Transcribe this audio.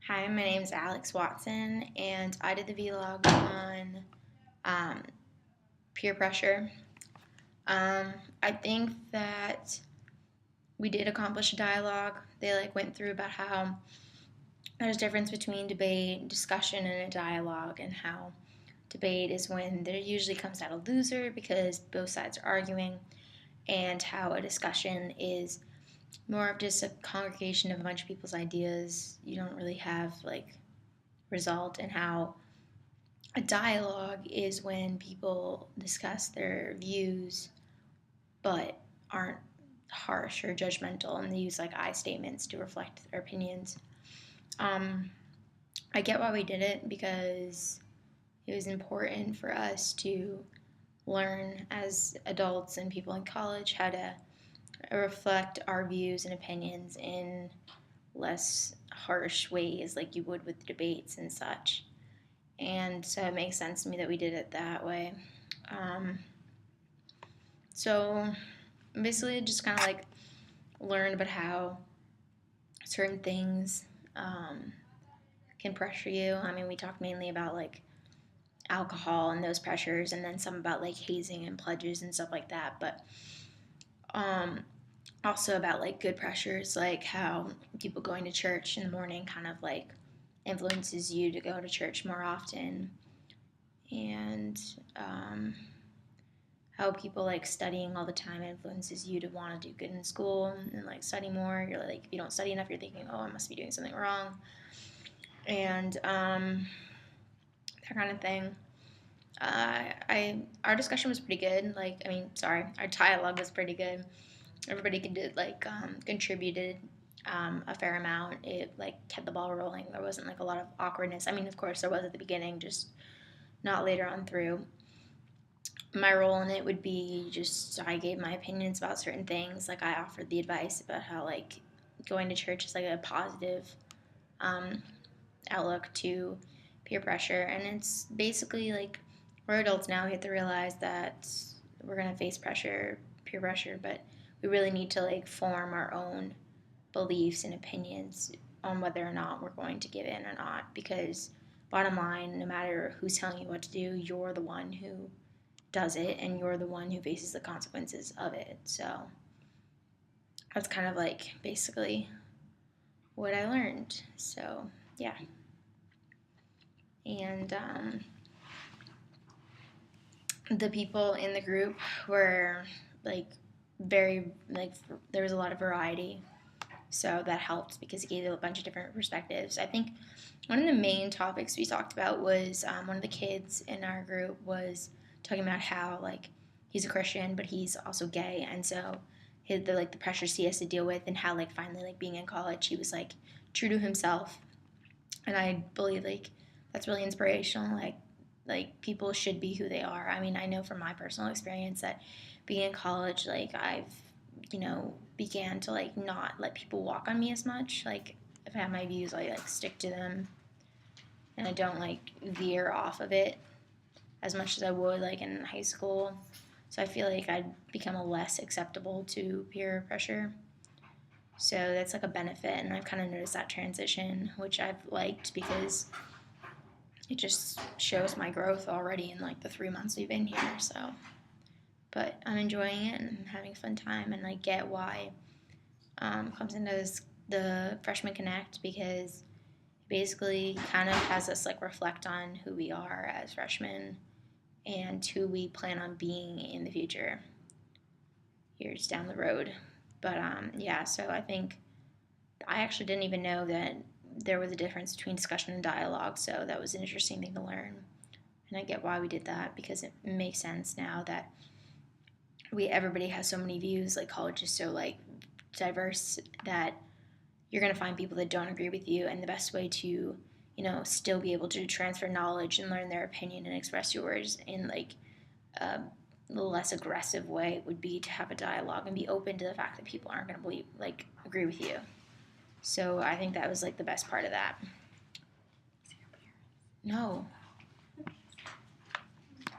Hi, my name's Alex Watson, and I did the vlog on um, peer pressure. I think that we did accomplish a dialogue. They went through about how there's a difference between debate, discussion, and a dialogue, and how debate is when there usually comes out a loser because both sides are arguing, and how a discussion is more of just a congregation of a bunch of people's ideas. You don't really have result, and how a dialogue is when people discuss their views but aren't harsh or judgmental, and they use I statements to reflect their opinions. Um, I get why we did it because it was important for us to learn as adults and people in college how to reflect our views and opinions in less harsh ways like you would with debates and such. And so it makes sense to me that we did it that way. Um, so basically, just kind of learn about how certain things can pressure you. I mean, we talked mainly about alcohol and those pressures, and then some about hazing and pledges and stuff like that. But um, also about good pressures, like how people going to church in the morning kind of influences you to go to church more often, and how people studying all the time influences you to want to do good in school and study more. You're if you don't study enough, you're thinking, oh, I must be doing something wrong, and that kind of thing. Our discussion was pretty good. Our dialogue was pretty good. Everybody contributed a fair amount. It kept the ball rolling. There wasn't a lot of awkwardness. I mean, of course there was at the beginning, just not later on through. My role in it would be just I gave my opinions about certain things. I offered the advice about how going to church is a positive um, outlook to peer pressure, and it's basically we're adults now. We have to realize that we're gonna face pressure, peer pressure, but we really need to form our own beliefs and opinions on whether or not we're going to give in or not. Because bottom line, no matter who's telling you what to do, you're the one who does it, and you're the one who faces the consequences of it. So that's kind of basically what I learned. So yeah, and the people in the group were like very there was a lot of variety, so that helped because it gave a bunch of different perspectives. I think one of the main topics we talked about was one of the kids in our group was talking about how he's a Christian but he's also gay, and so the pressures he has to deal with, and how finally being in college he was true to himself. And I believe that's really inspirational. People should be who they are. I mean, I know from my personal experience that being in college, I've began to not let people walk on me as much. If I have my views, I stick to them, and I don't veer off of it as much as I would in high school. So I feel I'd become a less acceptable to peer pressure. So that's a benefit, and I've kind of noticed that transition, which I've liked because it just shows my growth already in the 3 months we've been here. So, but I'm enjoying it and having a fun time, and I get why Clemson does the Freshman Connect, because it basically kind of has us reflect on who we are as freshmen and who we plan on being in the future, years down the road. But yeah, so I think I actually didn't even know that there was a difference between discussion and dialogue, so that was an interesting thing to learn. And I get why we did that, because it makes sense now that everybody has so many views. College is so diverse that you're going to find people that don't agree with you, and the best way to still be able to transfer knowledge and learn their opinion and express yours in a less aggressive way would be to have a dialogue and be open to the fact that people aren't going to believe agree with you. So I think that was the best part of that. No.